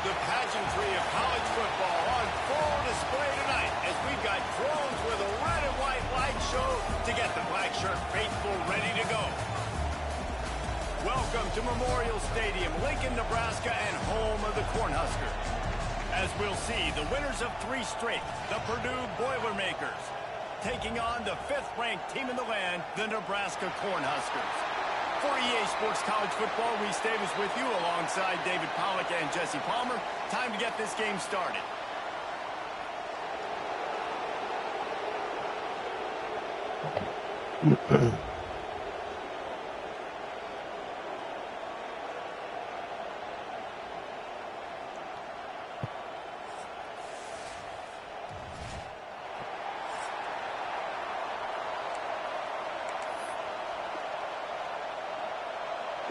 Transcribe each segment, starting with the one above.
The pageantry of college football on full display tonight as we've got drones with a red and white light show to get the black shirt faithful ready to go. Welcome to Memorial Stadium, Lincoln, Nebraska, and home of the Cornhuskers. As we'll see, the winners of 3 straight, the Purdue Boilermakers, taking on the 5th-ranked team in the land, the Nebraska Cornhuskers. For EA Sports College Football, Reese Davis with you alongside David Pollack and Jesse Palmer. Time to get this game started.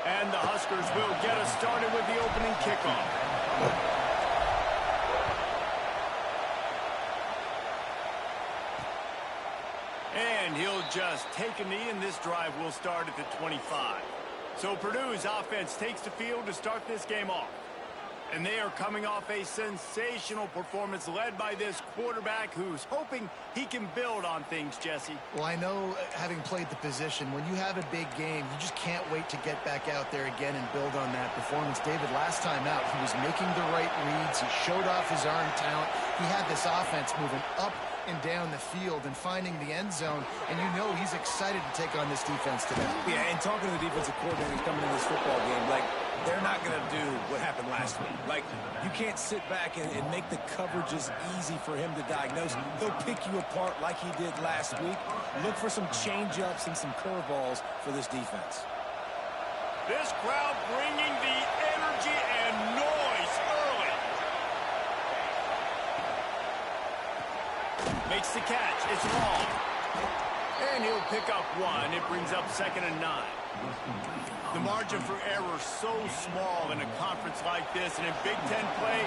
And the Huskers will get us started with the opening kickoff. And he'll just take a knee, and this drive will start at the 25. So Purdue's offense takes the field to start this game off. And they are coming off a sensational performance led by this quarterback who's hoping he can build on things, Jesse. Well, I know, having played the position, when you have a big game, you just can't wait to get back out there again and build on that performance. David, last time out, he was making the right reads. He showed off his arm talent. He had this offense moving up and down the field and finding the end zone, and you know he's excited to take on this defense today. Yeah, and talking to the defensive coordinators coming into this football game, like, they're not going to do what happened last week. Like, you can't sit back and make the coverages easy for him to diagnose. He'll pick you apart like he did last week. Look for some change-ups and some curveballs for this defense. This crowd bringing the energy and noise early. Makes the catch. It's long. And he'll pick up 1. It brings up 2nd and 9. The margin for error so small in a conference like this, and in Big Ten play,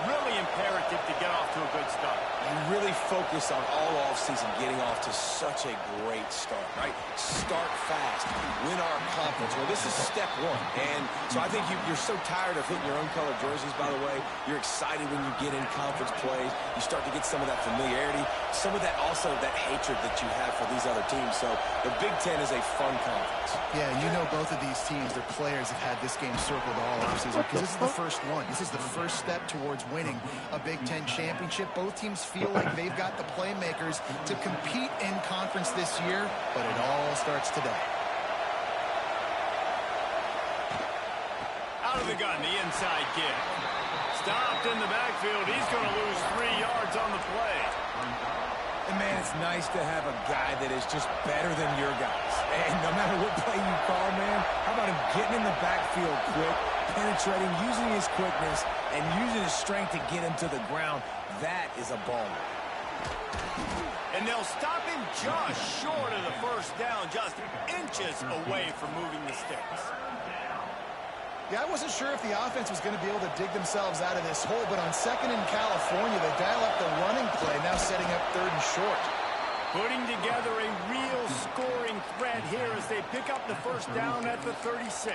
really imperative to get off to a good start. You really focus on all offseason getting off to such a great start, right? Start fast, win our conference. Well, this is step 1. And so I think you're so tired of hitting your own colored jerseys, by the way. You're excited when you get in conference plays. You start to get some of that familiarity, some of that also that hatred that you have for these other teams. So the Big Ten is a fun conference. Yeah, you know both of these teams, their players have had this game circled all offseason because this is the first one. This is the first step towards winning a Big Ten championship. Both teams feel like they've got the playmakers to compete in conference this year, but it all starts today. Out of the gun, the inside kick. Stopped in the backfield. He's going to lose 3 yards on the play. And, man, it's nice to have a guy that is just better than your guys. And no matter what play you call, man, how about him getting in the backfield quick, penetrating, using his quickness, and using his strength to get him to the ground. That is a baller. And they'll stop him just short of the first down, just inches away from moving the sticks. Yeah, I wasn't sure if the offense was going to be able to dig themselves out of this hole, but on 2nd in California, they dial up the running play, now setting up 3rd and short. Putting together a real scoring threat here as they pick up the first down at the 36.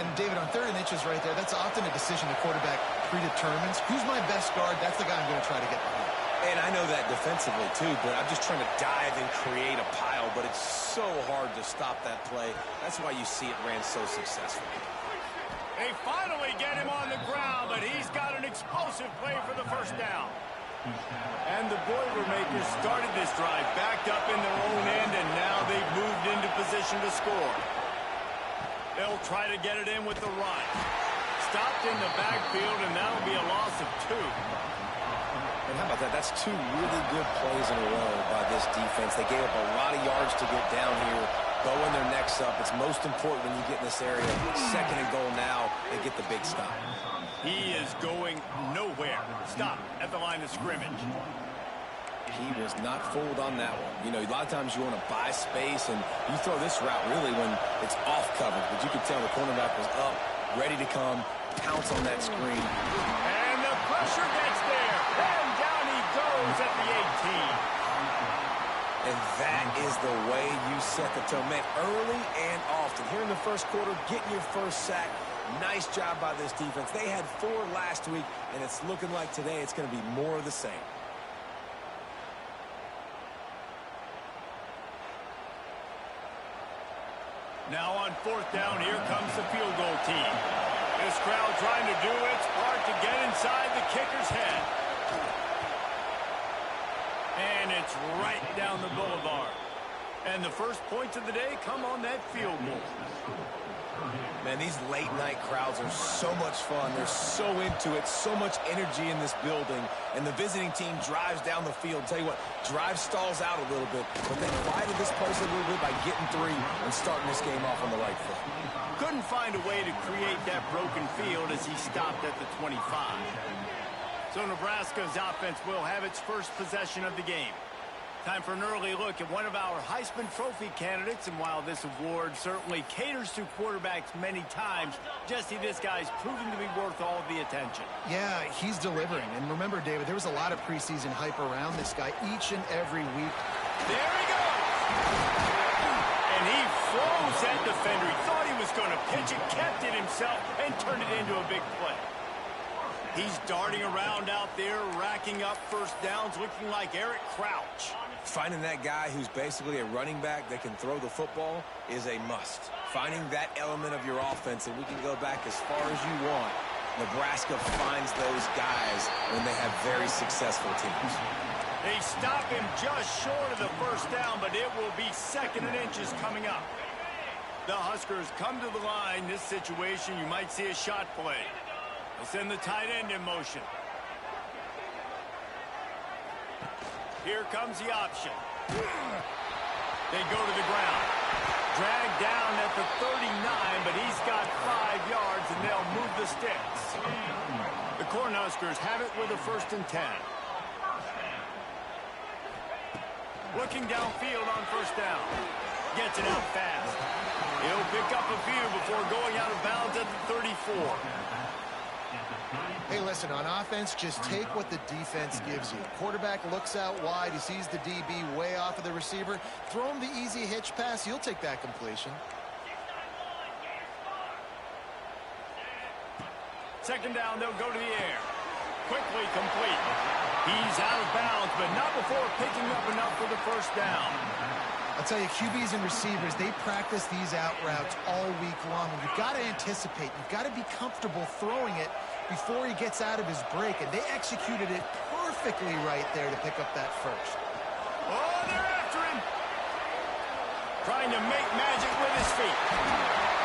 And, David, on 3rd and inches right there, that's often a decision the quarterback predetermines. Who's my best guard? That's the guy I'm going to try to get behind. And I know that defensively, too, but I'm just trying to dive and create a pile, but it's so hard to stop that play. That's why you see it ran so successfully. They finally get him on the ground, but he's got an explosive play for the first down. And the Boilermakers started this drive backed up in their own end, and now they've moved into position to score. They'll try to get it in with the run. Stopped in the backfield, and that'll be a loss of 2. And how about that? That's 2 really good plays in a row by this defense. They gave up a lot of yards to get down here, bowing their necks up. It's most important when you get in this area. 2nd and goal now, they get the big stop. He is going nowhere. Stop at the line of scrimmage. He was not fooled on that one. You know, a lot of times you want to buy space, and you throw this route really when it's off coverage. But you could tell the cornerback was up, ready to come, pounce on that screen. And the pressure gets there. And down he goes at the 18. And that is the way you set the tone. Man, early and often. Here in the first quarter, getting your first sack, Nice job by this defense. They had 4 last week, and it's looking like today it's going to be more of the same. Now on 4th down, here comes the field goal team. This crowd trying to do its part to get inside the kicker's head. And it's right down the boulevard. And the first points of the day come on that field goal. Man, these late-night crowds are so much fun. They're so into it, so much energy in this building. And the visiting team drives down the field. Tell you what, drive stalls out a little bit, but they quieted this place a little bit by getting 3 and starting this game off on the right foot. Couldn't find a way to create that broken field as he stopped at the 25. So Nebraska's offense will have its first possession of the game. Time for an early look at one of our Heisman Trophy candidates, and while this award certainly caters to quarterbacks many times, Jesse, this guy's proving to be worth all of the attention. Yeah, he's delivering. And remember, David, there was a lot of preseason hype around this guy each and every week. There he goes! And he froze that defender. He thought he was going to pitch it, kept it himself, and turned it into a big play. He's darting around out there, racking up first downs, looking like Eric Crouch. Finding that guy who's basically a running back that can throw the football is a must. Finding that element of your offense, and we can go back as far as you want. Nebraska finds those guys when they have very successful teams. They stop him just short of the first down, but it will be 2nd and inches coming up. The Huskers come to the line. This situation, you might see a shot play. They'll send the tight end in motion. Here comes the option. They go to the ground. Dragged down at the 39, but he's got 5 yards, and they'll move the sticks. The Cornhuskers have it with a 1st and 10. Looking downfield on 1st down. Gets it out fast. He'll pick up a few before going out of bounds at the 34. Hey, listen, on offense, just take what the defense gives you. Quarterback looks out wide. He sees the DB way off of the receiver. Throw him the easy hitch pass. You'll take that completion. 2nd down, they'll go to the air. Quickly complete. He's out of bounds, but not before picking up enough for the 1st down. I'll tell you, QBs and receivers, they practice these out routes all week long. You've got to anticipate. You've got to be comfortable throwing it before he gets out of his break, and they executed it perfectly right there to pick up that 1st. Oh, they're after him. Trying to make magic with his feet.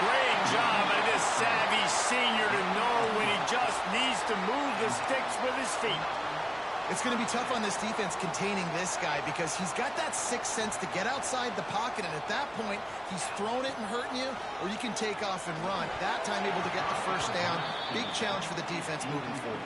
Great job by this savvy senior to know when he just needs to move the sticks with his feet. It's going to be tough on this defense containing this guy because he's got that 6th sense to get outside the pocket, and at that point, he's throwing it and hurting you, or you can take off and run. That time able to get the 1st down. Big challenge for the defense moving forward.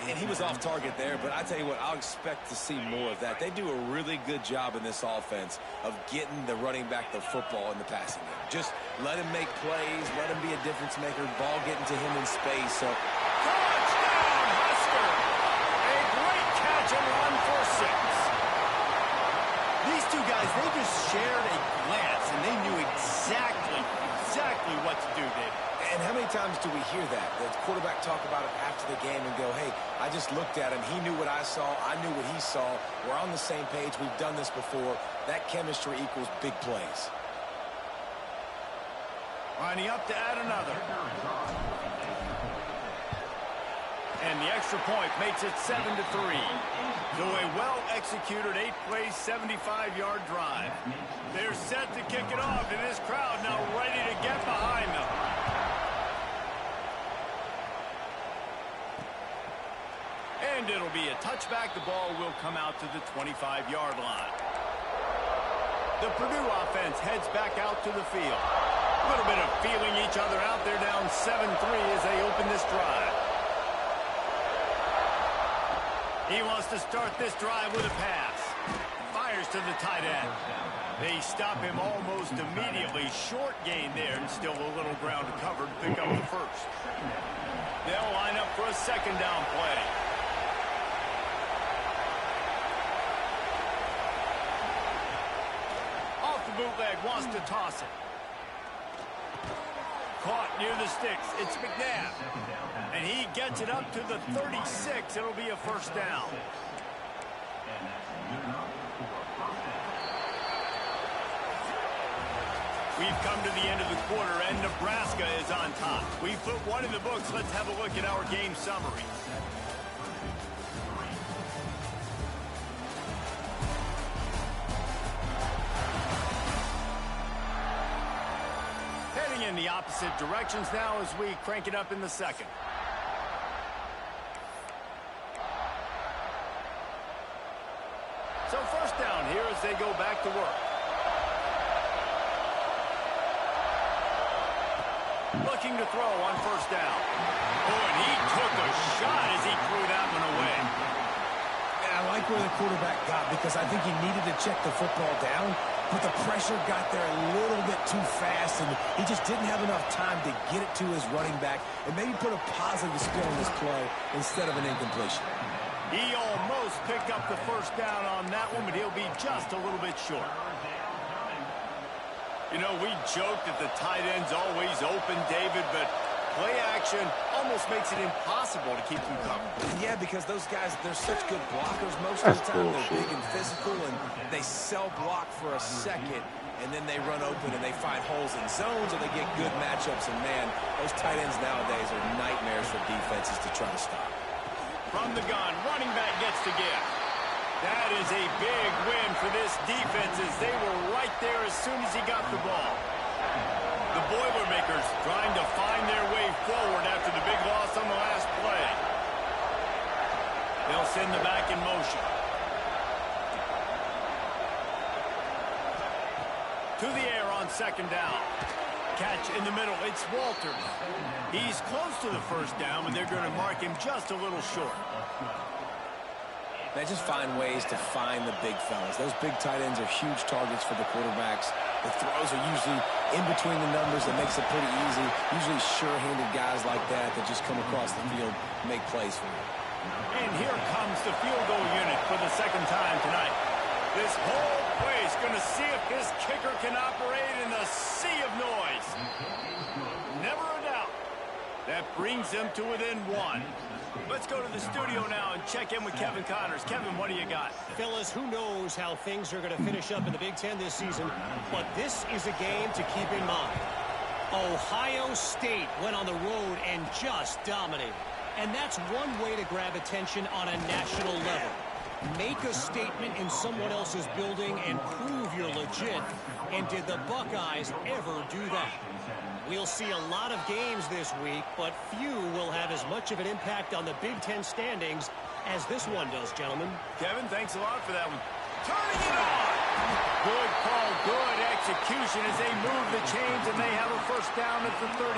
And he was off target there, but I tell you what, I'll expect to see more of that. They do a really good job in this offense of getting the running back the football in the passing game. Just let him make plays, let him be a difference maker, ball getting to him in space. So, touchdown, Husker! A great catch and run for 6. These two guys, they just shared a glance, and they knew exactly what to do, David. And how many times do we hear that? The quarterback talk about it after the game and go, hey, I just looked at him. He knew what I saw. I knew what he saw. We're on the same page. We've done this before. That chemistry equals big plays. Lining up to add another. And the extra point makes it 7-3. So a well-executed 8-play, 75-yard drive. They're set to kick it off, and this crowd now ready to get behind them. And it'll be a touchback. The ball will come out to the 25-yard line. The Purdue offense heads back out to the field. A little bit of feeling each other out there, down 7-3 as they open this drive. He wants to start this drive with a pass. Fires to the tight end. They stop him almost immediately. Short gain there, and still a little ground to cover to pick up the 1st. They'll line up for a 2nd down play. Off the bootleg, wants to toss it. caught near the sticks. It's McNabb. And he gets it up to the 36. It'll be a first down. We've come to the end of the quarter, and Nebraska is on top. We've put one in the books. Let's have a look at our game summary. Heading in the opposite directions now as we crank it up in the second. So first down here as they go back to work. Looking to throw on first down. Oh, and he took a shot as he threw that one away. And I like where the quarterback got because I think he needed to check the football down, but the pressure got there a little bit too fast, and he just didn't have enough time to get it to his running back and maybe put a positive spin on this play instead of an incompletion. He almost picked up the first down on that one, but he'll be just a little bit short. You know, we joke that the tight end's always open, David, but play action almost makes it impossible to keep them covered. Yeah, because those guys, they're such good blockers most of the time. They're big and physical, and they sell block for a second, and then they run open and they find holes in zones, or they get good matchups. And, man, those tight ends nowadays are nightmares for defenses to try to stop. From the gun, running back gets to give. That is a big win for this defense as they were right there as soon as he got the ball. The Boilermakers trying to find their way forward after the big loss on the last play. They'll send the back in motion. To the air on second down. Catch in the middle. It's Walters. He's close to the first down, and they're going to mark him just a little short. They just find ways to find the big fellas. Those big tight ends are huge targets for the quarterbacks. The throws are usually in between the numbers. That makes it pretty easy. Usually sure-handed guys like that just come across the field and make plays for you. And here comes the field goal unit for the second time tonight. This whole place going to see if this kicker can operate in a sea of noise. Never a doubt. That brings them to within one. Let's go to the studio now and check in with Kevin Connors. Kevin, what do you got? Fellas, who knows how things are going to finish up in the Big Ten this season, but this is a game to keep in mind. Ohio State went on the road and just dominated. And that's one way to grab attention on a national level. Make a statement in someone else's building and prove you're legit. And did the Buckeyes ever do that? We'll see a lot of games this week, but few will have as much of an impact on the Big Ten standings as this one does, gentlemen. Kevin, thanks a lot for that one. Turning it on! Good call, good execution as they move the chains, and they have a first down at the 38.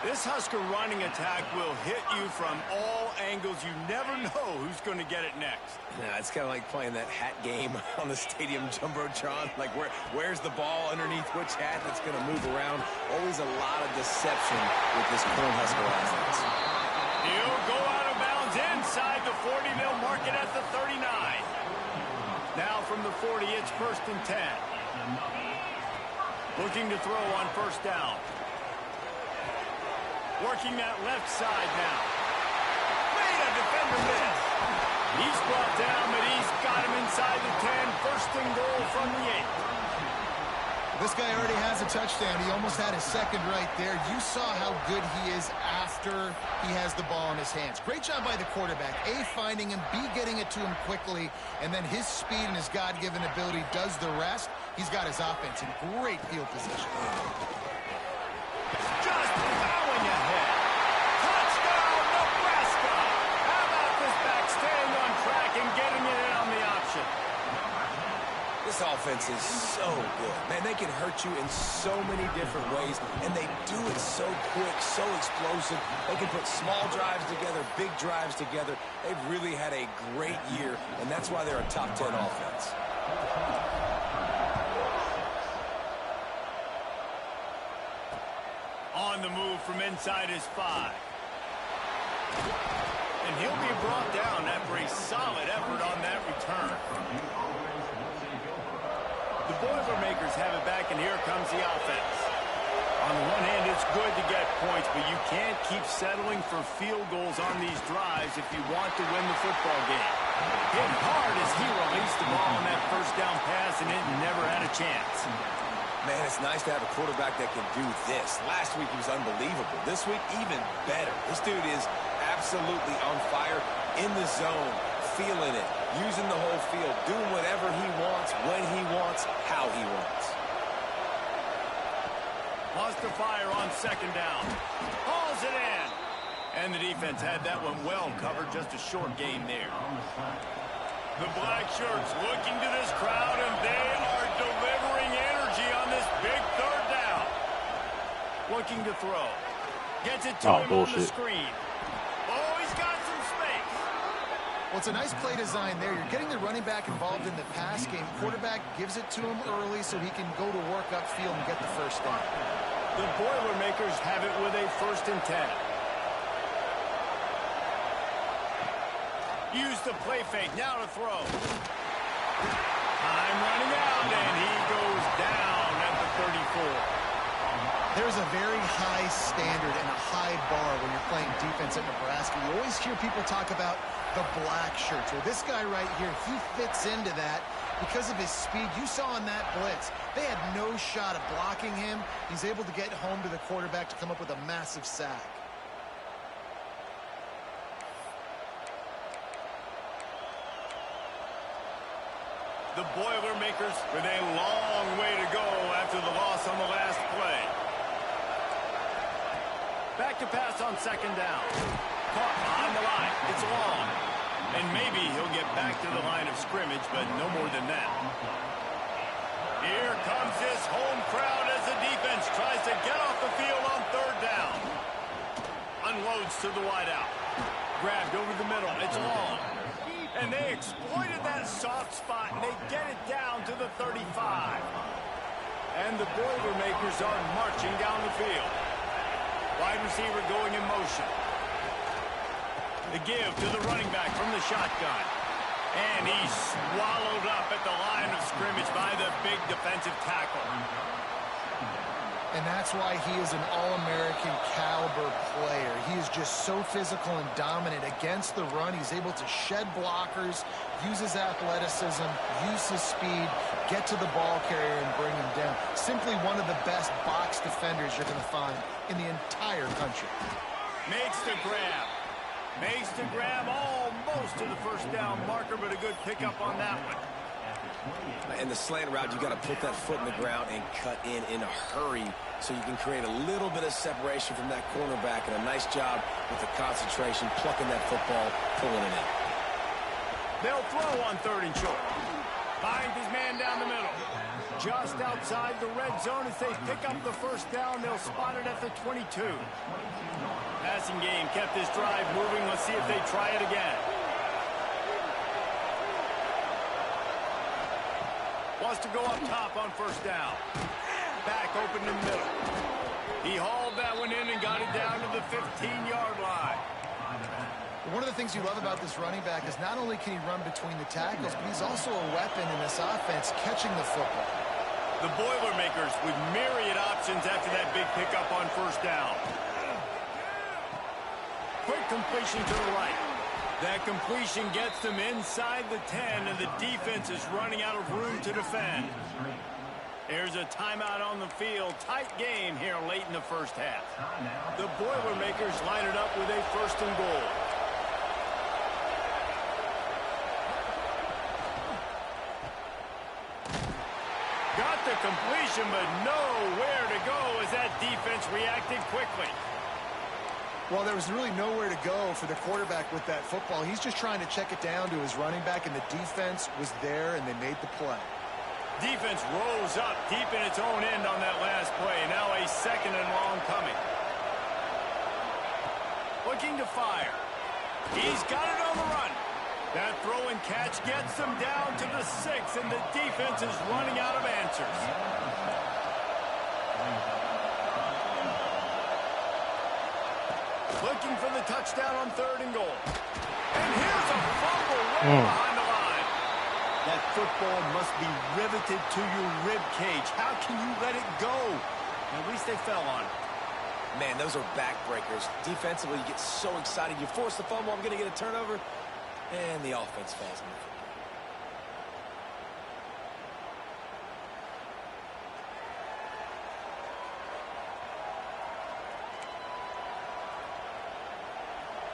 This Husker running attack will hit you from all angles. You never know who's going to get it next. Yeah, it's kind of like playing that hat game on the stadium jumbotron. Like, where's the ball underneath which hat that's going to move around? Always a lot of deception with this current Husker offense. He'll go out of bounds inside the 40. They'll mark it at the 39. Now from the 40, it's first and 10. Looking to throw on first down. Working that left side now. Made a defender miss. He's brought down, but he's got him inside the 10. First and goal from the 8. This guy already has a touchdown. He almost had his second right there. You saw how good he is after he has the ball in his hands. Great job by the quarterback. A, finding him. B, getting it to him quickly. And then his speed and his God-given ability does the rest. He's got his offense in great field position. Just plowing ahead. Touchdown, Nebraska. How about this back staying on track and getting it in on the option? This offense is so good. Man, they can hurt you in so many different ways, and they do it so quick, so explosive. They can put small drives together, big drives together. They've really had a great year, and that's why they're a top 10 offense. On the move from inside his 5. And he'll be brought down after a solid effort on that return. The Boilermakers have it back, and here comes the offense. On the one hand, it's good to get points, but you can't keep settling for field goals on these drives if you want to win the football game. Hit hard as he released the ball on that first down pass, and it never had a chance. Man, it's nice to have a quarterback that can do this. Last week he was unbelievable. This week, even better. This dude is absolutely on fire, in the zone, feeling it, using the whole field, doing whatever he wants, when he wants, how he wants. Wants to fire on second down. Hauls it in. And the defense had that one well covered. Just a short game there. The black shirts looking to this crowd, and they are delivering energy on this big third down. Looking to throw. Gets it to him on the screen. Oh, he's got some space. Well, it's a nice play design there. You're getting the running back involved in the pass game. Quarterback gives it to him early so he can go to work upfield and get the first down. The Boilermakers have it with a 1st and 10. Use the play fake. Now to throw. Time running out, and he goes down at the 34. There's a very high standard and a high bar when you're playing defense at Nebraska. You always hear people talk about the black shirts. Well, this guy right here, he fits into that because of his speed. You saw on that blitz, they had no shot of blocking him. He's able to get home to the quarterback to come up with a massive sack. The Boilermakers with a long way to go after the loss on the last play. Back to pass on second down. Caught on the line. It's long. And maybe he'll get back to the line of scrimmage, but no more than that. Here comes this home crowd as the defense tries to get off the field on third down. Unloads to the wideout. Grabbed over the middle. It's long. And they exploited that soft spot, and they get it down to the 35. And the Boilermakers are marching down the field. Wide receiver going in motion. The give to the running back from the shotgun. And he's swallowed up at the line of scrimmage by the big defensive tackle. And that's why he is an All-American caliber player. He is just so physical and dominant against the run. He's able to shed blockers, use his athleticism, use his speed, get to the ball carrier and bring him down. Simply one of the best box defenders you're going to find in the entire country. Makes the grab. Makes the grab almost to the first down marker, but a good pickup on that one. And the slant route, you got to put that foot in the ground and cut in a hurry so you can create a little bit of separation from that cornerback, and a nice job with the concentration, plucking that football, pulling it in. They'll throw on third and short. Finds his man down the middle. Just outside the red zone as they pick up the first down. They'll spot it at the 22. Passing game kept this drive moving. Let's see if they try it again. Wants to go up top on first down. Back open in the middle. He hauled that one in and got it down to the 15-yard line. One of the things you love about this running back is not only can he run between the tackles, but he's also a weapon in this offense catching the football. The Boilermakers with myriad options after that big pickup on first down. Quick completion to the right. That completion gets them inside the 10, and the defense is running out of room to defend. There's a timeout on the field. Tight game here late in the first half. The Boilermakers line it up with a 1st and goal. Got the completion, but nowhere to go as that defense reacted quickly. Well, there was really nowhere to go for the quarterback with that football. He's just trying to check it down to his running back, and the defense was there, and they made the play. Defense rose up deep in its own end on that last play. Now a 2nd and long coming. Looking to fire. He's got it on the run. That throw and catch gets them down to the 6, and the defense is running out of answers. Looking for the touchdown on 3rd and goal. And here's a fumble way behind the line. That football must be riveted to your rib cage. How can you let it go? At least they fell on it. Man, those are backbreakers. Defensively, you get so excited. You force the fumble, I'm going to get a turnover, and the offense falls on the football.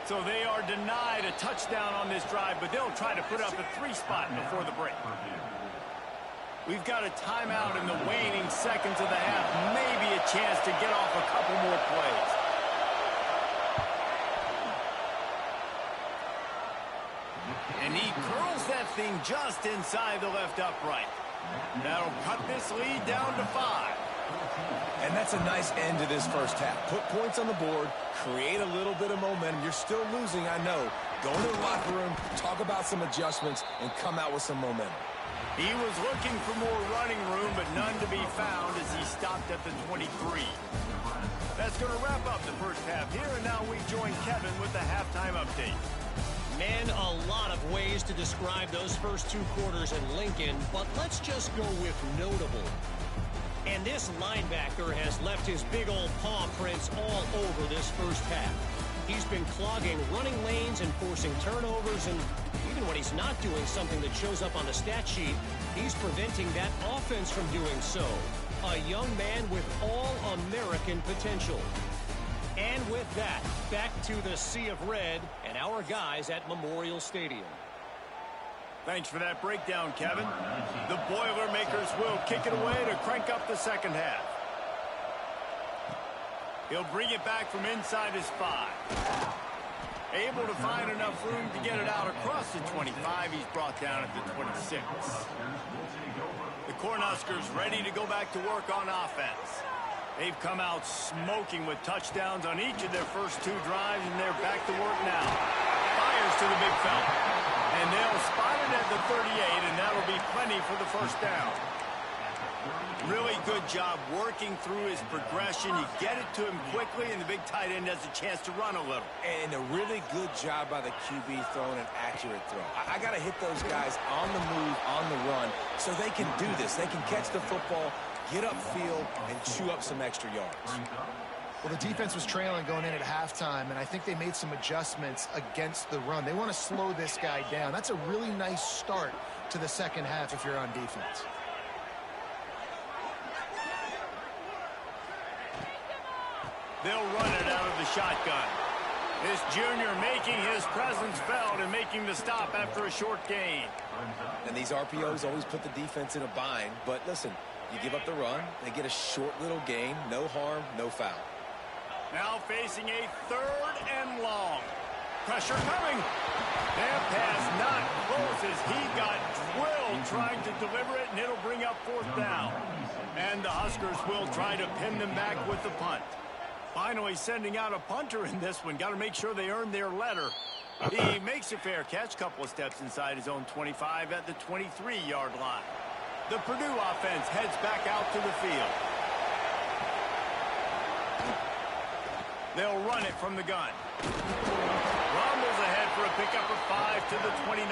So they are denied a touchdown on this drive, but they'll try to put up a 3 spot before the break. We've got a timeout in the waning seconds of the half. Maybe a chance to get off a couple more plays. And he curls that thing just inside the left upright. That'll cut this lead down to 5. And that's a nice end to this first half. Put points on the board, create a little bit of momentum. You're still losing, I know. Go to the locker room, talk about some adjustments, and come out with some momentum. He was looking for more running room, but none to be found as he stopped at the 23. That's going to wrap up the first half here, and now we join Kevin with the halftime update. Man, a lot of ways to describe those first 2 quarters in Lincoln, but let's just go with notable. And this linebacker has left his big old paw prints all over this first half. He's been clogging running lanes and forcing turnovers, and even when he's not doing something that shows up on the stat sheet, he's preventing that offense from doing so. A young man with all-American potential. And with that, back to the Sea of Red and our guys at Memorial Stadium. Thanks for that breakdown, Kevin. The Boilermakers will kick it away to crank up the second half. He'll bring it back from inside his 5. Able to find enough room to get it out across the 25. He's brought down at the 26. The Cornhuskers ready to go back to work on offense. They've come out smoking with touchdowns on each of their first 2 drives, and they're back to work now. Fires to the big fella. And they'll spot it at the 38, and that'll be plenty for the first down. Really good job working through his progression. You get it to him quickly, and the big tight end has a chance to run a little. And a really good job by the QB throwing an accurate throw. I got to hit those guys on the move, on the run, so they can do this. They can catch the football, get upfield, and chew up some extra yards. Well, the defense was trailing going in at halftime, and I think they made some adjustments against the run. They want to slow this guy down. That's a really nice start to the second half if you're on defense. They'll run it out of the shotgun. This junior making his presence felt and making the stop after a short gain. And these RPOs always put the defense in a bind, but listen, you give up the run, they get a short little gain, no harm, no foul. Now facing a 3rd and long. Pressure coming. That pass not close as he got drilled trying to deliver it, and it'll bring up 4th down. And the Huskers will try to pin them back with the punt. Finally sending out a punter in this one. Got to make sure they earn their letter. He makes a fair catch, couple of steps inside his own 25 at the 23-yard line. The Purdue offense heads back out to the field. They'll run it from the gun. Rumbles ahead for a pickup of 5 to the 29.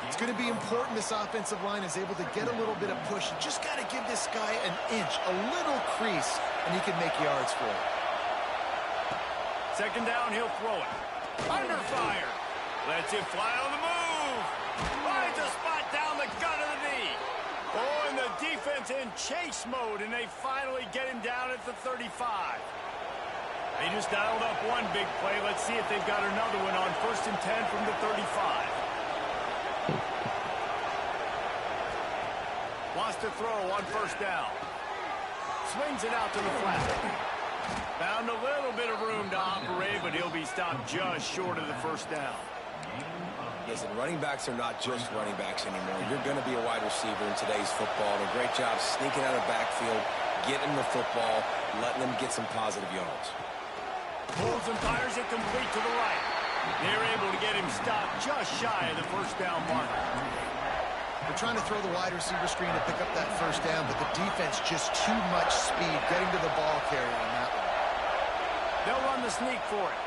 It's going to be important this offensive line is able to get a little bit of push. You just got to give this guy an inch, a little crease, and he can make yards for it. Second down, he'll throw it. Under fire. Lets it fly on the move. Finds a spot down the gut of the knee. Oh, and the defense in chase mode, and they finally get him down at the 35. They just dialed up one big play. Let's see if they've got another one on 1st and 10 from the 35. Wants to throw on 1st down. Swings it out to the flat. Found a little bit of room to operate, but he'll be stopped just short of the 1st down. Listen, running backs are not just running backs anymore. You're going to be a wide receiver in today's football. And a great job sneaking out of the backfield, getting the football, letting them get some positive yards. Pulls and fires it complete to the right. They're able to get him stopped just shy of the 1st down mark. They're trying to throw the wide receiver screen to pick up that 1st down, but the defense just too much speed getting to the ball carrier on that one. They'll run the sneak for it.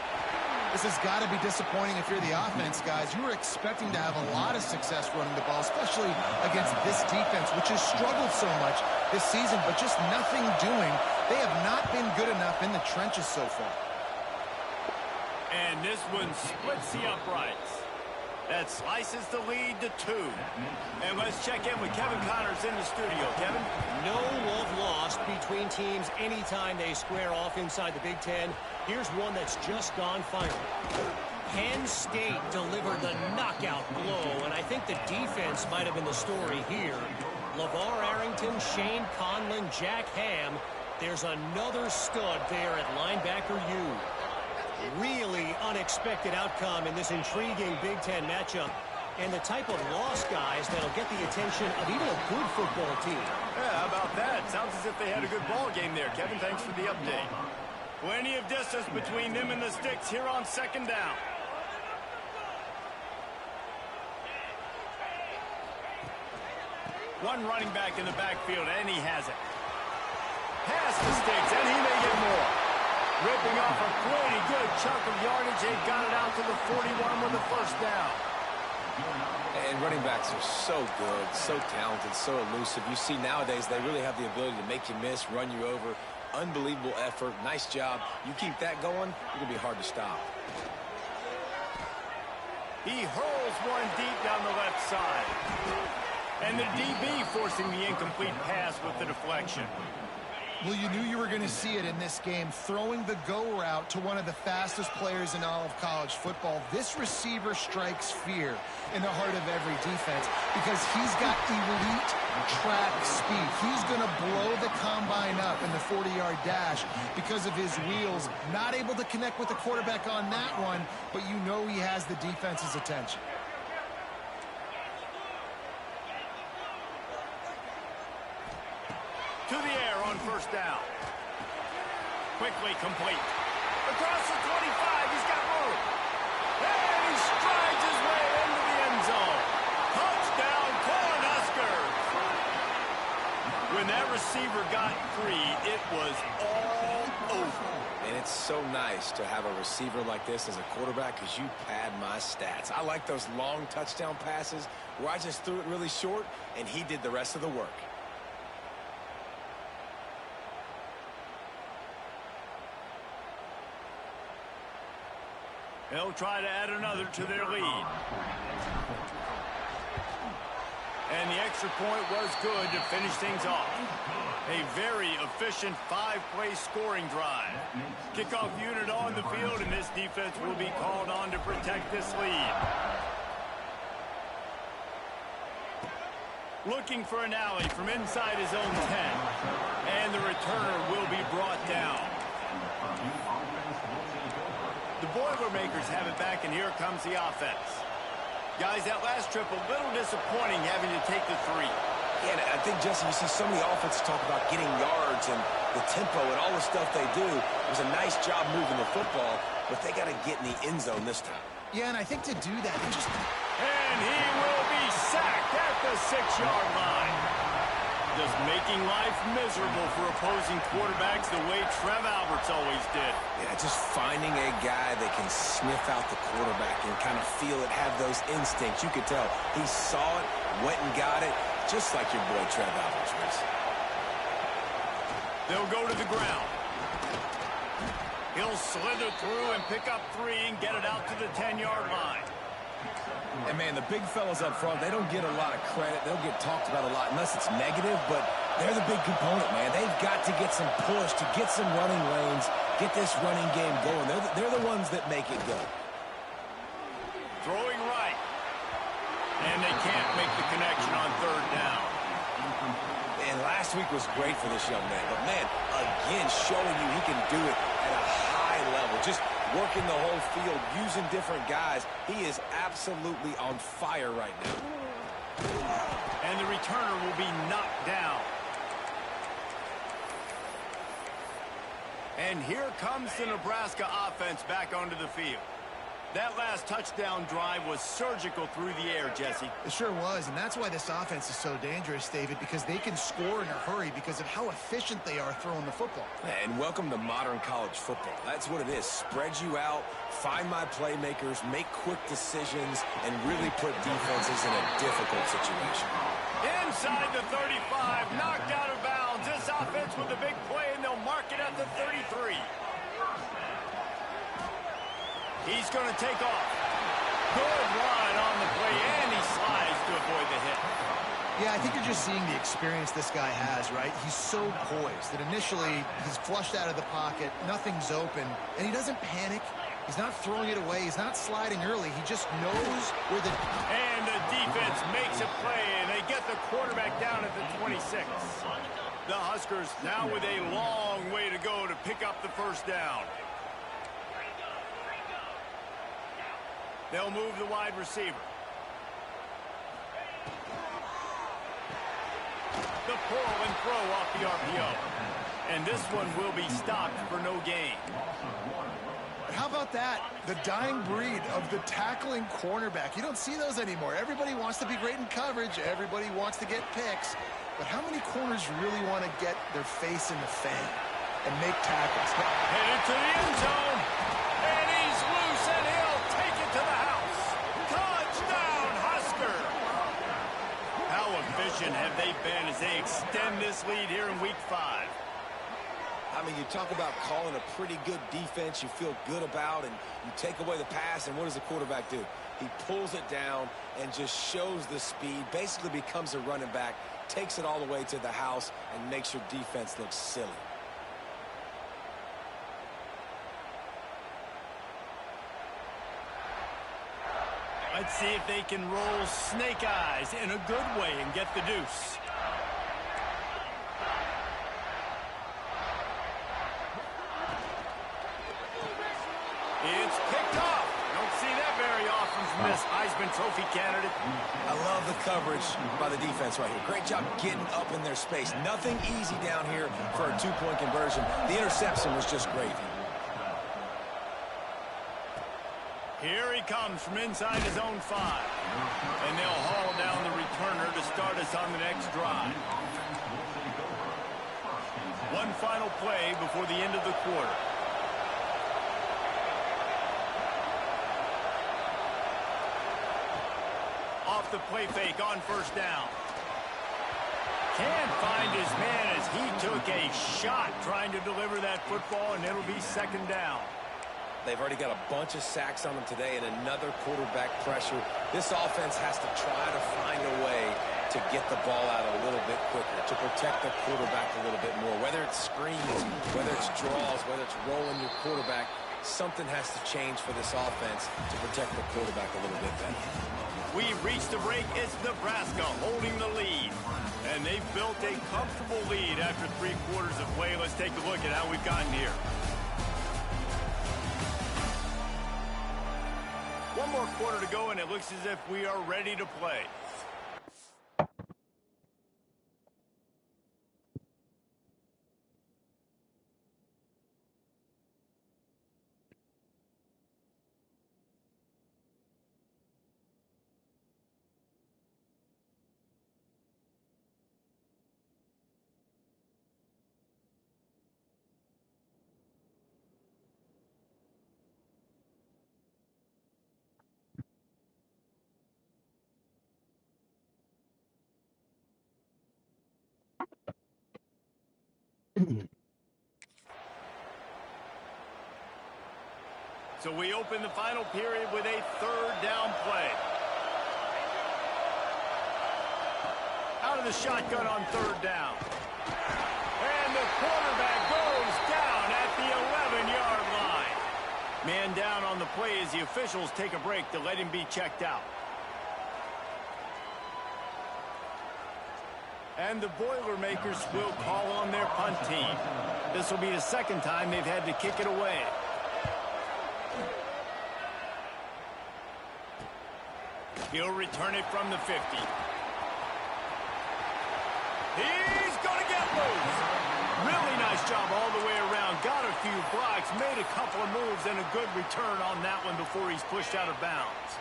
This has got to be disappointing if you're the offense, guys. You were expecting to have a lot of success running the ball, especially against this defense, which has struggled so much this season, but just nothing doing. They have not been good enough in the trenches so far. And this one splits the uprights. That slices the lead to 2. And let's check in with Kevin Connors in the studio. Kevin? No love lost between teams anytime they square off inside the Big Ten. Here's one that's just gone final. Penn State delivered the knockout blow, and I think the defense might have been the story here. LeVar Arrington, Shane Conlon, Jack Ham. There's another stud there at linebacker U. Really unexpected outcome in this intriguing Big Ten matchup, and the type of loss, guys, that'll get the attention of even a good football team. Yeah, how about that? Sounds as if they had a good ball game there. Kevin, thanks for the update. Plenty of distance between them and the sticks here on 2nd down. One running back in the backfield, and he has it. Past the sticks, and he may get more. Ripping off a pretty good chunk of yardage. They got it out to the 41 with a 1st down. And running backs are so good, so talented, so elusive. You see nowadays they really have the ability to make you miss, run you over. Unbelievable effort. Nice job. You keep that going, it's going to be hard to stop. He hurls one deep down the left side. And the DB forcing the incomplete pass with the deflection. Well, you knew you were going to see it in this game, throwing the go route to one of the fastest players in all of college football. This receiver strikes fear in the heart of every defense because he's got elite track speed. He's going to blow the combine up in the 40-yard dash because of his wheels. Not able to connect with the quarterback on that one, but you know he has the defense's attention. To the air on 1st down. Quickly complete. Across the 25, he's got room. And he strides his way into the end zone. Touchdown, Cornhuskers. When that receiver got free, it was all over. And it's so nice to have a receiver like this as a quarterback because you pad my stats. I like those long touchdown passes where I just threw it really short and he did the rest of the work. They'll try to add another to their lead. And the extra point was good to finish things off. A very efficient 5-play scoring drive. Kickoff unit on the field, and this defense will be called on to protect this lead. Looking for an alley from inside his own 10. And the returner will be brought down. The Boilermakers have it back, and here comes the offense. Guys, that last trip, a little disappointing having to take the 3. Yeah, and I think, Jesse, you see so many offenses talk about getting yards and the tempo and all the stuff they do. It was a nice job moving the football, but they got to get in the end zone this time. Yeah, and I think to do that, And he will be sacked at the 6-yard line. Just making life miserable for opposing quarterbacks the way Trev Alberts always did. Yeah, just finding a guy that can sniff out the quarterback and kind of feel it, have those instincts. You could tell he saw it, went and got it, just like your boy Trev Alberts was. They'll go to the ground. He'll slither through and pick up 3 and get it out to the 10-yard line. And, man, the big fellas up front, they don't get a lot of credit. They'll get talked about a lot unless it's negative, but they're the big component, man. They've got to get some push, to get some running lanes, get this running game going. They're the ones that make it go. Throwing right. And they can't make the connection on 3rd down. And last week was great for this young man. But, man, again, showing you he can do it at a high level. Just working the whole field, using different guys. He is absolutely on fire right now. And the returner will be knocked down. And here comes the Nebraska offense back onto the field. That last touchdown drive was surgical through the air, Jesse. It sure was, and that's why this offense is so dangerous, David, because they can score in a hurry because of how efficient they are throwing the football. And welcome to modern college football. That's what it is. Spread you out, find my playmakers, make quick decisions, and really put defenses in a difficult situation. Inside the 35, knocked out of bounds. This offense with a big play, and they'll mark it at the 33. He's going to take off. Good run on the play, and he slides to avoid the hit. Yeah, I think you're just seeing the experience this guy has, right? He's so poised that initially he's flushed out of the pocket, nothing's open, and he doesn't panic. He's not throwing it away. He's not sliding early. He just knows where the... And the defense makes a play, and they get the quarterback down at the 26. The Huskers now with a long way to go to pick up the first down. They'll move the wide receiver. The pull and throw off the RPO. And this one will be stopped for no gain. How about that? The dying breed of the tackling cornerback. You don't see those anymore. Everybody wants to be great in coverage. Everybody wants to get picks. But how many corners really want to get their face in the fan and make tackles? Headed to the end zone. And he's loose, and he'll take it to the house. Touchdown, Husker! How efficient have they been as they extend this lead here in Week 5? I mean, you talk about calling a pretty good defense you feel good about, and you take away the pass, and what does the quarterback do? He pulls it down and just shows the speed, basically becomes a running back, takes it all the way to the house, and makes your defense look silly. Let's see if they can roll snake eyes in a good way and get the deuce. It's picked off. Don't see that very often from this Heisman Trophy candidate. I love the coverage by the defense right here. Great job getting up in their space. Nothing easy down here for a two-point conversion. The interception was just gravy. Here he comes from inside his own 5. And they'll haul down the returner to start us on the next drive. One final play before the end of the quarter. Off the play fake on first down. Can't find his man as he took a shot trying to deliver that football, and it'll be second down. They've already got a bunch of sacks on them today and another quarterback pressure. This offense has to try to find a way to get the ball out a little bit quicker, to protect the quarterback a little bit more. Whether it's screens, whether it's draws, whether it's rolling your quarterback, something has to change for this offense to protect the quarterback a little bit better. We've reached the break. It's Nebraska holding the lead. And they've built a comfortable lead after 3 quarters of play. Let's take a look at how we've gotten here. One more quarter to go, and it looks as if we are ready to play. So we open the final period with a 3rd down play. Out of the shotgun on 3rd down. And the quarterback goes down at the 11-yard line. Man down on the play as the officials take a break to let him be checked out. And the Boilermakers will call on their punt team. This will be the 2nd time they've had to kick it away. He'll return it from the 50. He's going to get loose. Really nice job all the way around. Got a few blocks, made a couple of moves, and a good return on that one before he's pushed out of bounds.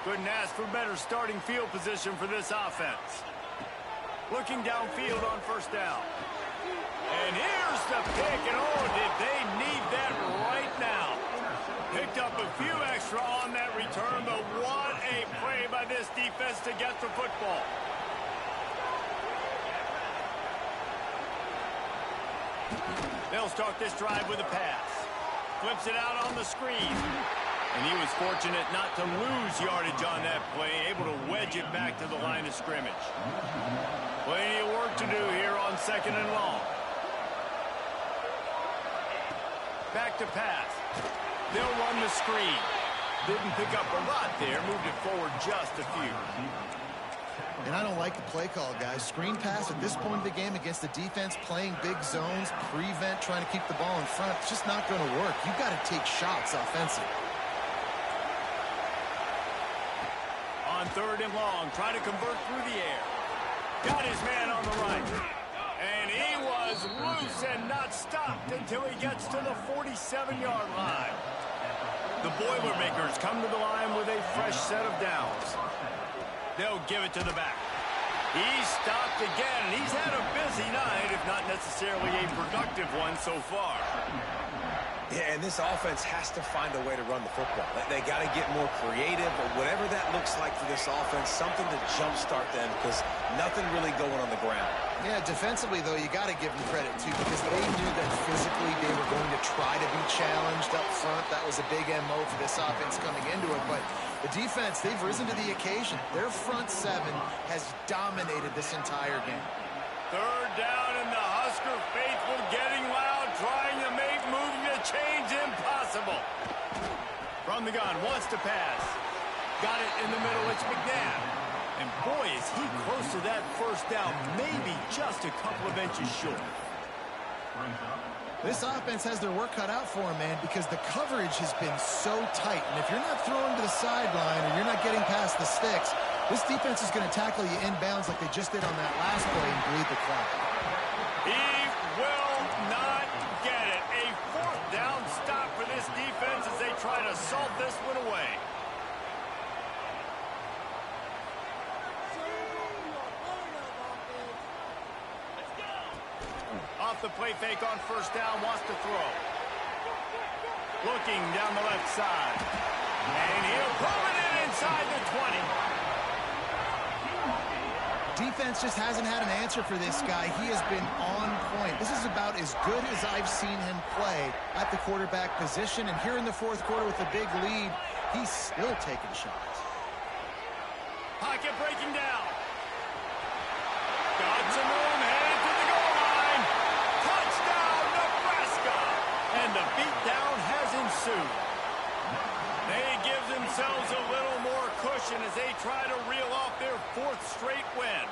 Couldn't ask for better starting field position for this offense. Looking downfield on first down. And here's the pick, and oh, did they need that right now. Picked up a few extra on that return, but what a play by this defense to get the football. They'll start this drive with a pass. Flips it out on the screen. And he was fortunate not to lose yardage on that play, able to wedge it back to the line of scrimmage. Plenty of work to do here on 2nd and long. Back to pass. They'll run the screen. Didn't pick up a lot there, moved it forward just a few. And I don't like the play call, guys. Screen pass at this point of the game against the defense playing big zones, prevent, trying to keep the ball in front. It's just not going to work. You've got to take shots offensively. On 3rd and long, trying to convert through the air. Got his man on the right. And he was loose and not stopped until he gets to the 47-yard line. The Boilermakers come to the line with a fresh set of downs. They'll give it to the back. He's stopped again, and he's had a busy night, if not necessarily a productive one so far. Yeah, and this offense has to find a way to run the football. They got to get more creative, or whatever that looks like for this offense, something to jumpstart them, because nothing really going on the ground. Yeah, defensively, though, you got to give them credit, too, because they knew that physically they were going to try to be challenged up front. That was a big MO for this offense coming into it, but the defense, they've risen to the occasion. Their front seven has dominated this entire game. 3rd down, and the Husker faithful getting loud, trying to make moving the change impossible. From the gun, wants to pass. Got it in the middle, it's McNabb. And boy, is he close to that first down, maybe just a couple of inches short. This offense has their work cut out for them, man, because the coverage has been so tight. And if you're not throwing to the sideline or you're not getting past the sticks, this defense is going to tackle you inbounds like they just did on that last play and bleed the clock. He will not get it. A 4th down stop for this defense as they try to salt this one away. Off the play fake on first down, wants to throw. Looking down the left side. And he'll pull it in inside the 20. Defense just hasn't had an answer for this guy. He has been on point. This is about as good as I've seen him play at the quarterback position. And here in the 4th quarter with a big lead, he's still taking shots. Pocket breaking down. Got some room, headed to the goal line. Touchdown, Nebraska. And the beatdown has ensued. They give themselves a little more cushion as they try to reel off their 4th straight win.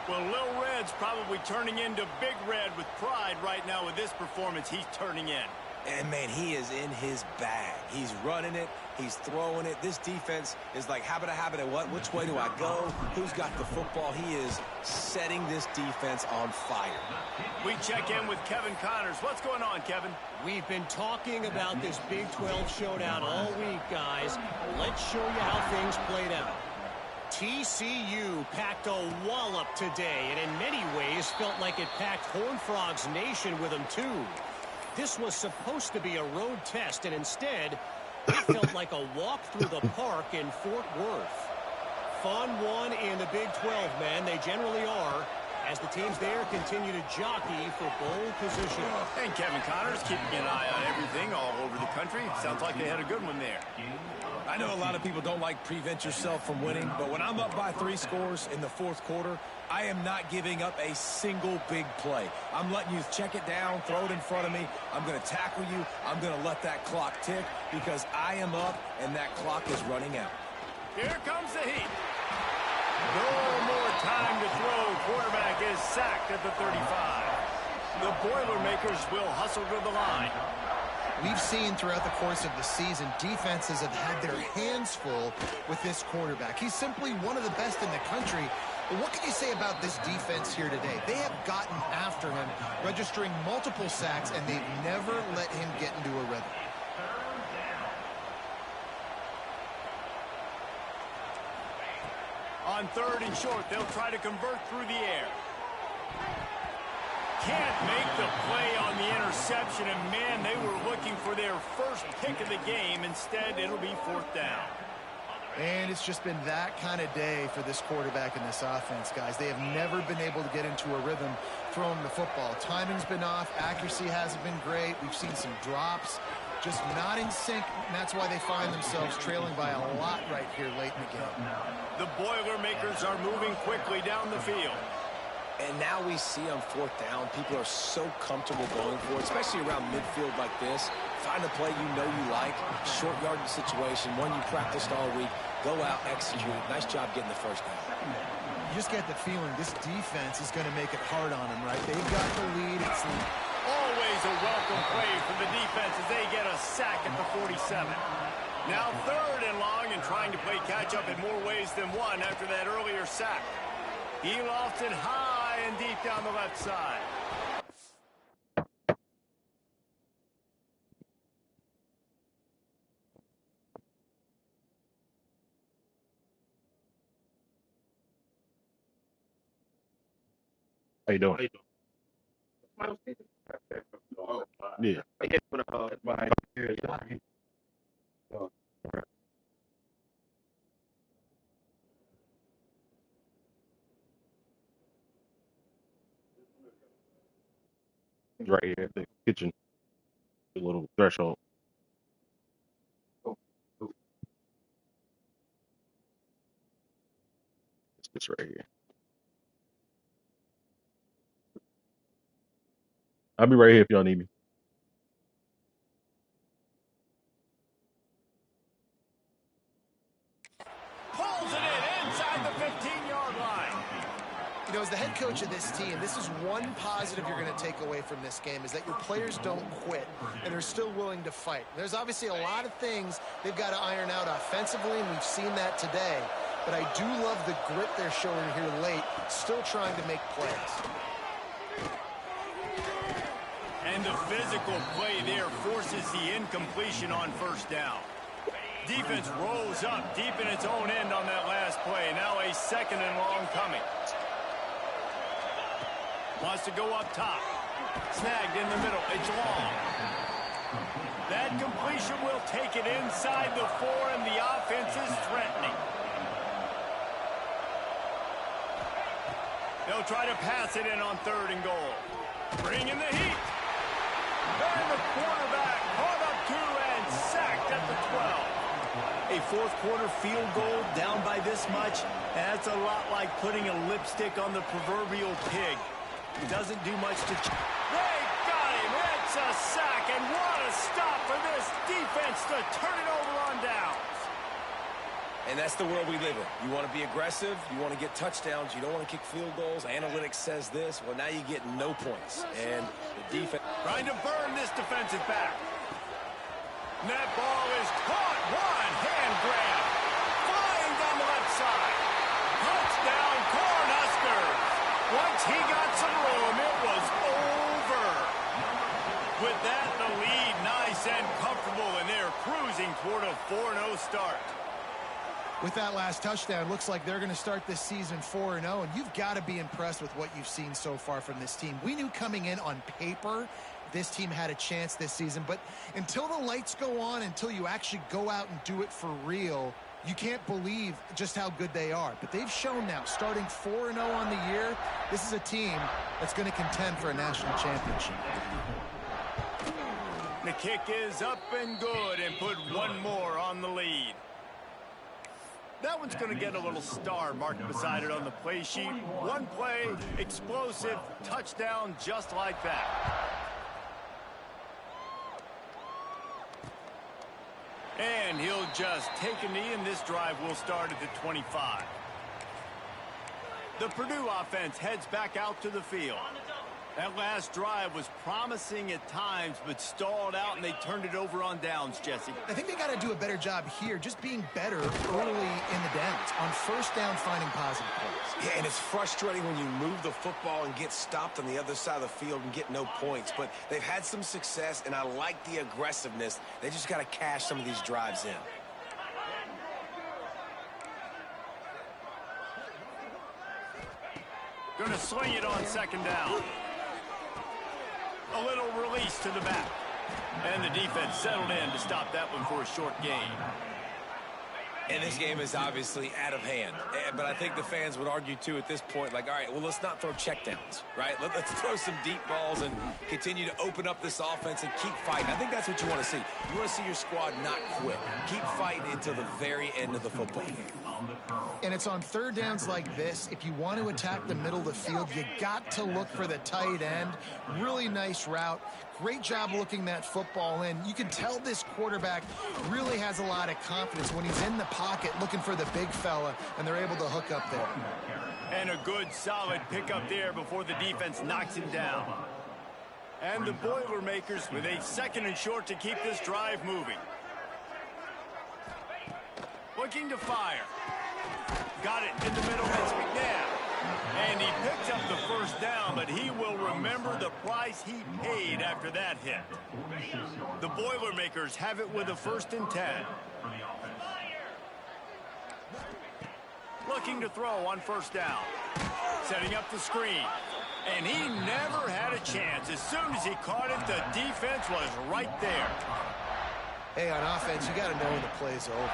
Well, Lil Red's probably turning into Big Red with pride right now with this performance he's turning in. And, man, he is in his bag. He's running it. He's throwing it. This defense is like, habit, what? Which way do I go? Who's got the football? He is setting this defense on fire. We check in with Kevin Connors. What's going on, Kevin? We've been talking about this Big 12 showdown all week, guys. Let's show you how things played out. TCU packed a wallop today, and in many ways felt like it packed Horned Frogs Nation with them, too. This was supposed to be a road test, and instead, it felt like a walk through the park in Fort Worth. Fun one in the Big 12, man. They generally are, as the teams there continue to jockey for bowl position. And Kevin Connors keeping an eye on everything all over the country. Sounds like they had a good one there. I know a lot of people don't like prevent yourself from winning, but when I'm up by 3 scores in the 4th quarter, I am not giving up a single big play. I'm letting you check it down, throw it in front of me. I'm going to tackle you. I'm going to let that clock tick because I am up and that clock is running out. Here comes the heat. No more time to throw. Quarterback is sacked at the 35. The Boilermakers will hustle to the line. We've seen throughout the course of the season, defenses have had their hands full with this quarterback. He's simply one of the best in the country, But what can you say about this defense here today? They have gotten after him, registering multiple sacks, and they've never let him get into a rhythm. On 3rd and short, they'll try to convert through the air. Can't make the play on the interception, and man, they were looking for their first pick of the game. Instead, it'll be 4th down. And it's just been that kind of day for this quarterback and this offense, guys. They have never been able to get into a rhythm throwing the football. Timing's been off. Accuracy hasn't been great. We've seen some drops. Just not in sync, and that's why they find themselves trailing by a lot right here late in the game. The Boilermakers are moving quickly down the field. And now we see on 4th down, people are so comfortable going for it, especially around midfield like this. Find a play you know you like, short yardage situation, one you practiced all week. Go out, execute it. Nice job getting the 1st down. You just get the feeling this defense is going to make it hard on them, right? They've got the lead. It's always a welcome play for the defense as they get a sack at the 47. Now 3rd and long and trying to play catch-up in more ways than one after that earlier sack. He lofts it high and deep down the left side. How you doing? Yeah. Right here at the kitchen, the little threshold. It's right here. I'll be right here if y'all need me. Pulls it in inside the 15-yard line. You know, as the head coach of this team, this is one positive you're going to take away from this game, is that your players don't quit and are still willing to fight. There's obviously a lot of things they've got to iron out offensively, and we've seen that today. But I do love the grit they're showing here late, still trying to make plays. And the physical play there forces the incompletion on 1st down. Defense rolls up deep in its own end on that last play. Now a 2nd and long coming. Wants to go up top. Snagged in the middle. It's long. That completion will take it inside the 4, and the offense is threatening. They'll try to pass it in on 3rd and goal. Bring in the heat. And the quarterback caught up to and sacked at the 12. A 4th quarter field goal down by this much. That's a lot like putting a lipstick on the proverbial pig. It doesn't do much to... They got him. It's a sack, and what a stop for this defense to turn it over on downs. And that's the world we live in. You want to be aggressive. You want to get touchdowns. You don't want to kick field goals. Analytics says this. Well, now you get no points. And the defense... Trying to burn this defensive back. And that ball is caught. One hand grab. Flying down the left side. Touchdown, Cornhuskers. Once he got some room, it was over. With that, the lead nice and comfortable, and they're cruising toward a 4-0 start. With that last touchdown, looks like they're going to start this season 4-0, and you've got to be impressed with what you've seen so far from this team. We knew coming in on paper this team had a chance this season, but until the lights go on, until you actually go out and do it for real, you can't believe just how good they are. But they've shown now, starting 4-0 on the year, this is a team that's going to contend for a national championship. The kick is up and good, and put one more on the lead. That one's going to get a little star marked beside it on the play sheet. One play, explosive, touchdown just like that. And he'll just take a knee, and this drive will start at the 25. The Purdue offense heads back out to the field. That last drive was promising at times, but stalled out, and they turned it over on downs, Jesse. I think they got to do a better job here, just being better early in the downs. On first down, finding positive plays. Yeah, and it's frustrating when you move the football and get stopped on the other side of the field and get no points. But they've had some success, and I like the aggressiveness. They just got to cash some of these drives in. Going to sling it on second down. A little release to the back. And the defense settled in to stop that one for a short gain. And this game is obviously out of hand. But I think the fans would argue, too, at this point, like, all right, well, let's not throw checkdowns, right? Let's throw some deep balls and continue to open up this offense and keep fighting. I think that's what you want to see. You want to see your squad not quit. Keep fighting until the very end of the football game. And it's on third downs like this. If you want to attack the middle of the field, you got to look for the tight end. Really nice route. Great job looking that football in. You can tell this quarterback really has a lot of confidence when he's in the pocket looking for the big fella, and they're able to hook up there. And a good, solid pickup there before the defense knocks him down. And the Boilermakers with a second and short to keep this drive moving. Looking to fire. Got it in the middle. It's McNabb. And he picked up the first down, but he will remember the price he paid after that hit. The Boilermakers have it with a 1st and 10. Looking to throw on first down. Setting up the screen. And he never had a chance. As soon as he caught it, the defense was right there. Hey, on offense, you got to know when the play's over.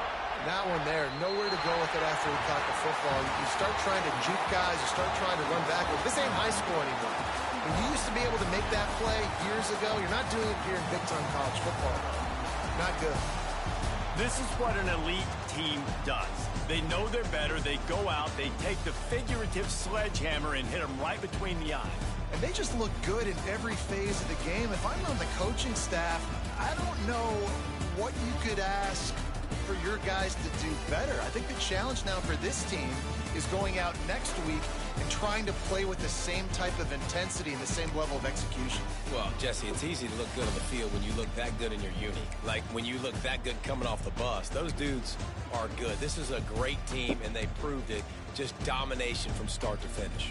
That one there, nowhere to go with it after he caught the football. You start trying to juke guys, you start trying to run backward. This ain't high school anymore. When you used to be able to make that play years ago, you're not doing it here in big-time college football. Not good. This is what an elite team does. They know they're better. They go out, they take the figurative sledgehammer and hit them right between the eyes. And they just look good in every phase of the game. If I'm on the coaching staff, I don't know what you could ask for your guys to do better. I think the challenge now for this team is going out next week and trying to play with the same type of intensity and the same level of execution. Well, Jesse, it's easy to look good on the field when you look that good in your uni. Like when you look that good coming off the bus. Those dudes are good. This is a great team, and they proved it. Just domination from start to finish.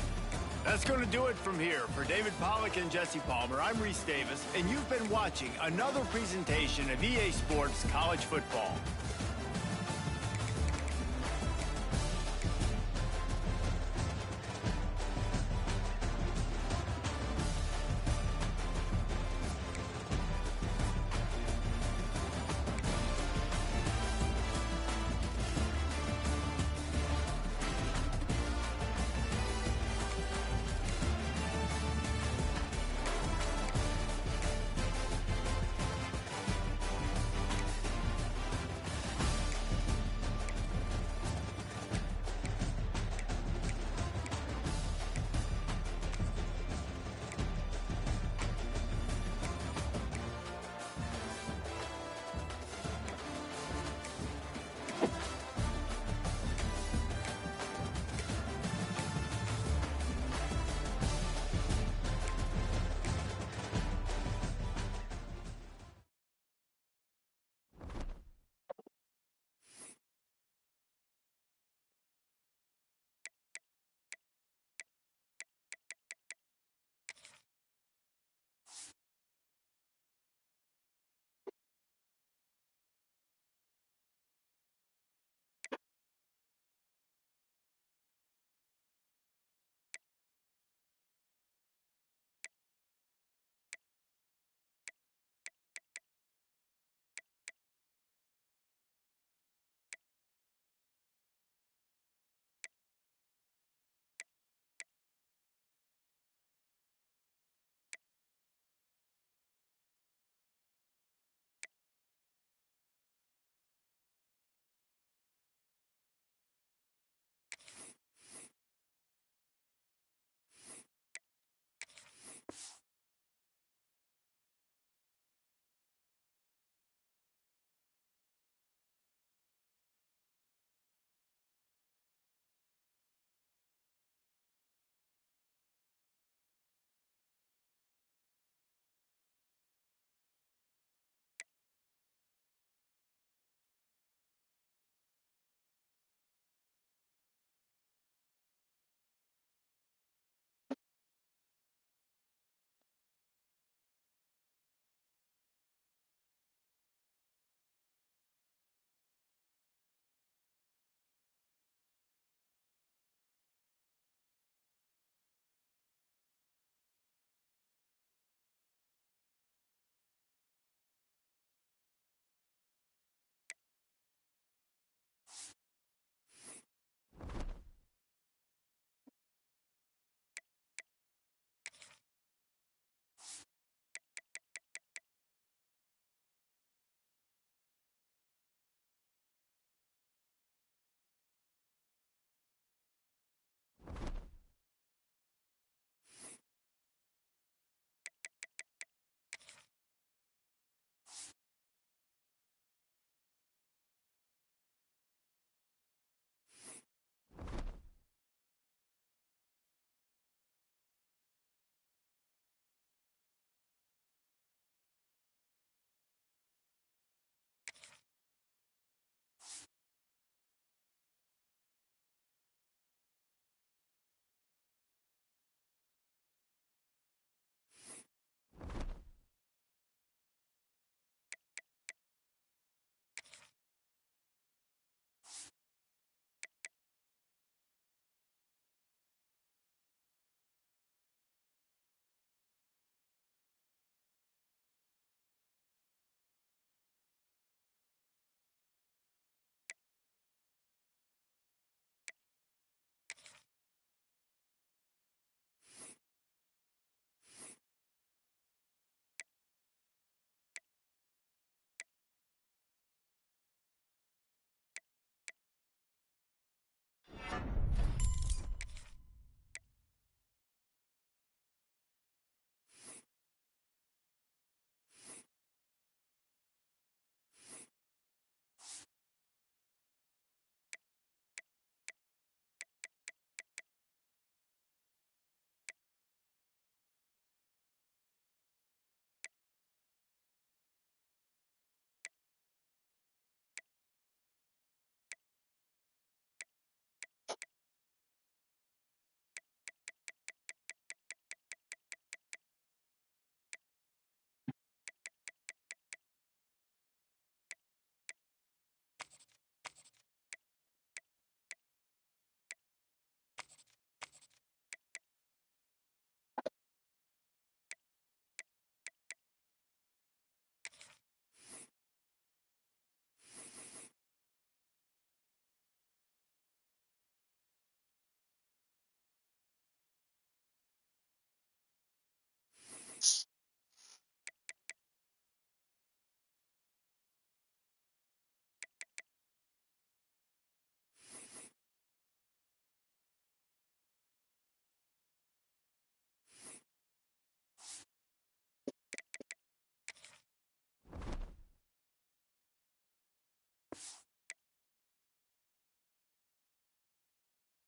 That's going to do it from here. For David Pollack and Jesse Palmer, I'm Reese Davis, and you've been watching another presentation of EA Sports College Football.